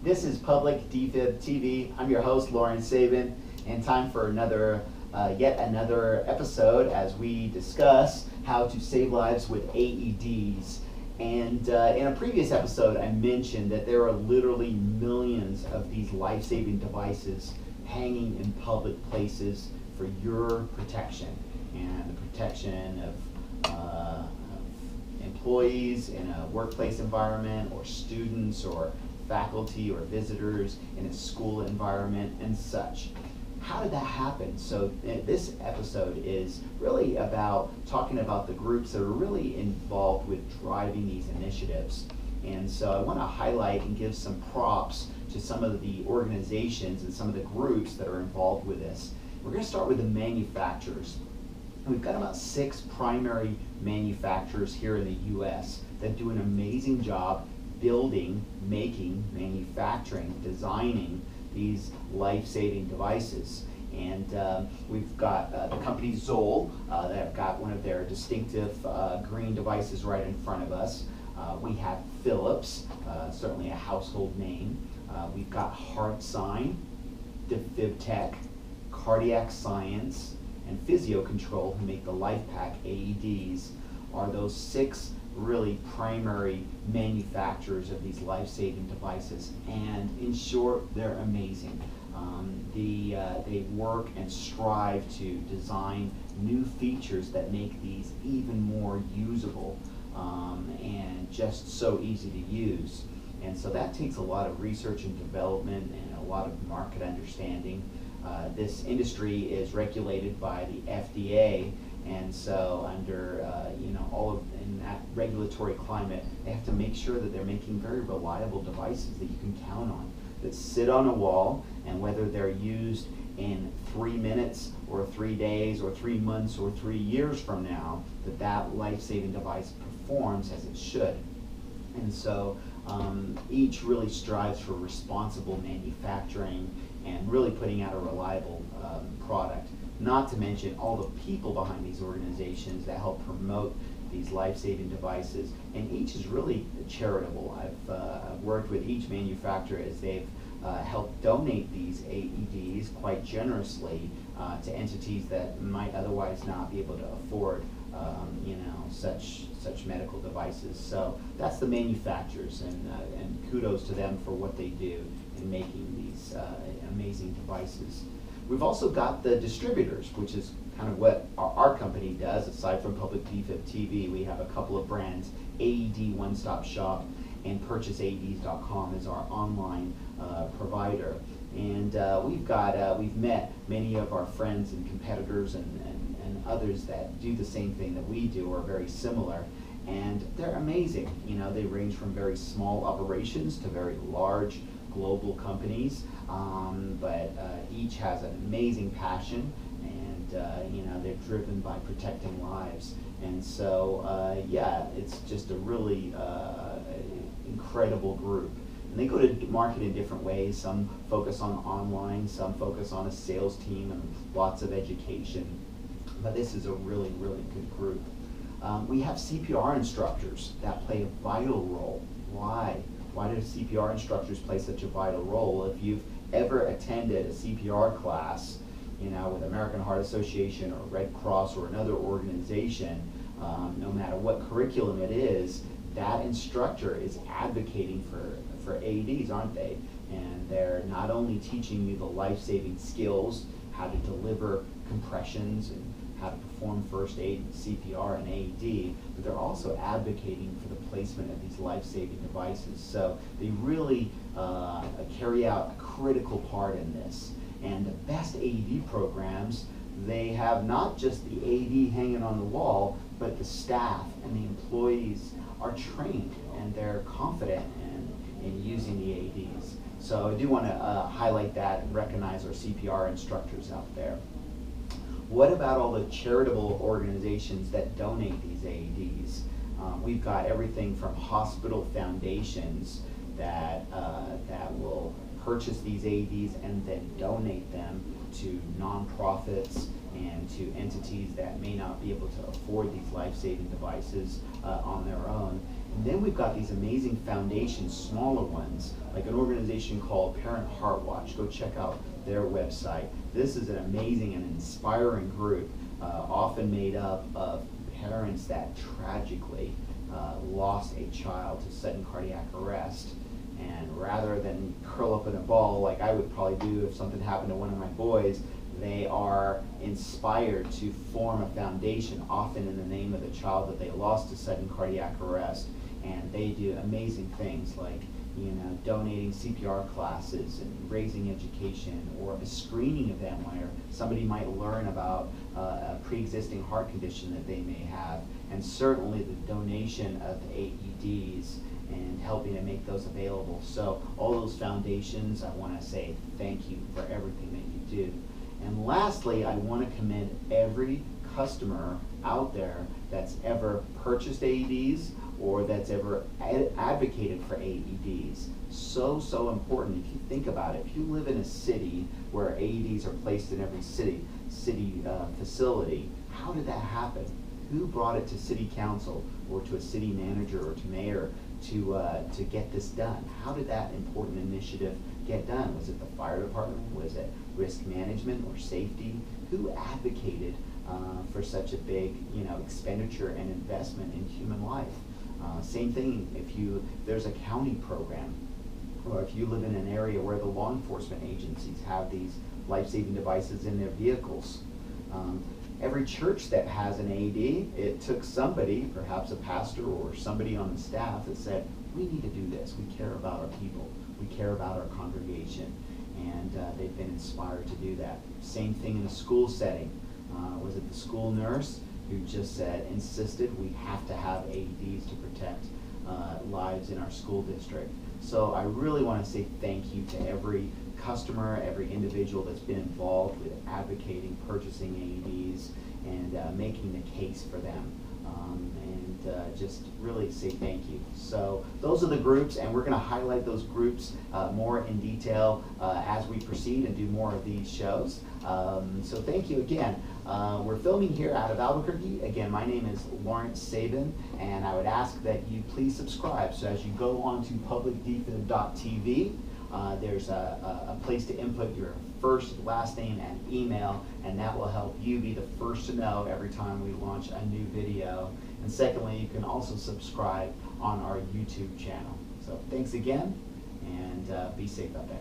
This is PublicDefib.TV. I'm your host, Lauren Sabin, and time for yet another episode as we discuss how to save lives with AEDs. And in a previous episode, I mentioned that there are literally millions of these life-saving devices hanging in public places for your protection and the protection of employees in a workplace environment, or students or faculty or visitors in a school environment and such. How did that happen? So this episode is really about talking about the groups that are really involved with driving these initiatives. And so I want to highlight and give some props to some of the organizations and some of the groups that are involved with this. We're going to start with the manufacturers. We've got about 6 primary manufacturers here in the U.S. that do an amazing job building, making, manufacturing, designing these life-saving devices. And we've got the company Zoll that have got one of their distinctive green devices right in front of us. We have Philips, certainly a household name. We've got HeartSign, DefibTech, Cardiac Science, and Physio-Control, who make the LifePak AEDs, are those 6 really primary manufacturers of these life-saving devices. And in short, they're amazing. They work and strive to design new features that make these even more usable and just so easy to use. And so that takes a lot of research and development and a lot of market understanding. This industry is regulated by the FDA, and so under in that regulatory climate, they have to make sure that they're making very reliable devices that you can count on, that sit on a wall, and whether they're used in 3 minutes or 3 days or 3 months or 3 years from now, that life-saving device performs as it should. And so each really strives for responsible manufacturing and really putting out a reliable product. Not to mention all the people behind these organizations that help promote these life-saving devices. And each is really charitable. I've worked with each manufacturer as they've helped donate these AEDs quite generously to entities that might otherwise not be able to afford such medical devices. So that's the manufacturers, and kudos to them for what they do in making these amazing devices. We've also got the distributors, which is kind of what our company does. Aside from PublicDefib.TV, we have a couple of brands. AED One Stop Shop and PurchaseAEDs.com is our online provider. And we've met many of our friends and competitors and others that do the same thing that we do, or very similar. And they're amazing. They range from very small operations to very large global companies, but each has an amazing passion, and they're driven by protecting lives. And so it's just a really incredible group. And they go to market in different ways. Some focus on online, some focus on a sales team, and lots of education. But this is a really, really good group. We have CPR instructors that play a vital role. Why? Why do CPR instructors play such a vital role? If you've ever attended a CPR class, with American Heart Association or Red Cross or another organization, no matter what curriculum it is, that instructor is advocating for AEDs, aren't they? And they're not only teaching you the life-saving skills, how to deliver compressions and how to perform first aid, CPR, and AED, but they're also advocating for the placement of these life-saving devices. So they really carry out a critical part in this. And the best AED programs, they have not just the AED hanging on the wall, but the staff and the employees are trained and they're confident in using the AEDs. So I do want to highlight that and recognize our CPR instructors out there. What about all the charitable organizations that donate these AEDs? We've got everything from hospital foundations that will purchase these AEDs and then donate them to nonprofits and to entities that may not be able to afford these life-saving devices on their own. And then we've got these amazing foundations, smaller ones, like an organization called Parent Heart Watch. Go check out their website. This is an amazing and inspiring group, often made up of parents that tragically lost a child to sudden cardiac arrest. And rather than curl up in a ball like I would probably do if something happened to one of my boys, they are inspired to form a foundation, often in the name of the child that they lost to sudden cardiac arrest. And they do amazing things like, donating CPR classes and raising education, or a screening event where somebody might learn about a pre-existing heart condition that they may have, and certainly the donation of AEDs and helping to make those available. So all those foundations, I want to say thank you for everything that you do. And lastly, I want to commend every customer out there that's ever purchased AEDs or that's ever advocated for AEDs. So important. If you think about it, if you live in a city where AEDs are placed in every city facility, how did that happen? Who brought it to city council or to a city manager or to mayor to get this done? How did that important initiative get done? Was it the fire department? Was it risk management or safety? Who advocated for such a big expenditure and investment in human life? Same thing if there's a county program, or if you live in an area where the law enforcement agencies have these life-saving devices in their vehicles. Every church that has an AED, it took somebody, perhaps a pastor or somebody on the staff, that said, we need to do this. We care about our people. We care about our congregation. And they've been inspired to do that. Same thing in a school setting. Was it the school nurse who just insisted we have to have AEDs to protect lives in our school district? So I really want to say thank you to every customer, every individual that's been involved with advocating, purchasing AEDs, and making the case for them. And just really say thank you. So those are the groups, and we're going to highlight those groups more in detail as we proceed and do more of these shows. So thank you again. We're filming here out of Albuquerque. Again, my name is Lawrence Sabin, and I would ask that you please subscribe. So as you go on to PublicDefib.TV, there's a place to input your first, last name, and email, and that will help you be the first to know every time we launch a new video. And secondly, you can also subscribe on our YouTube channel. So thanks again, and be safe out there.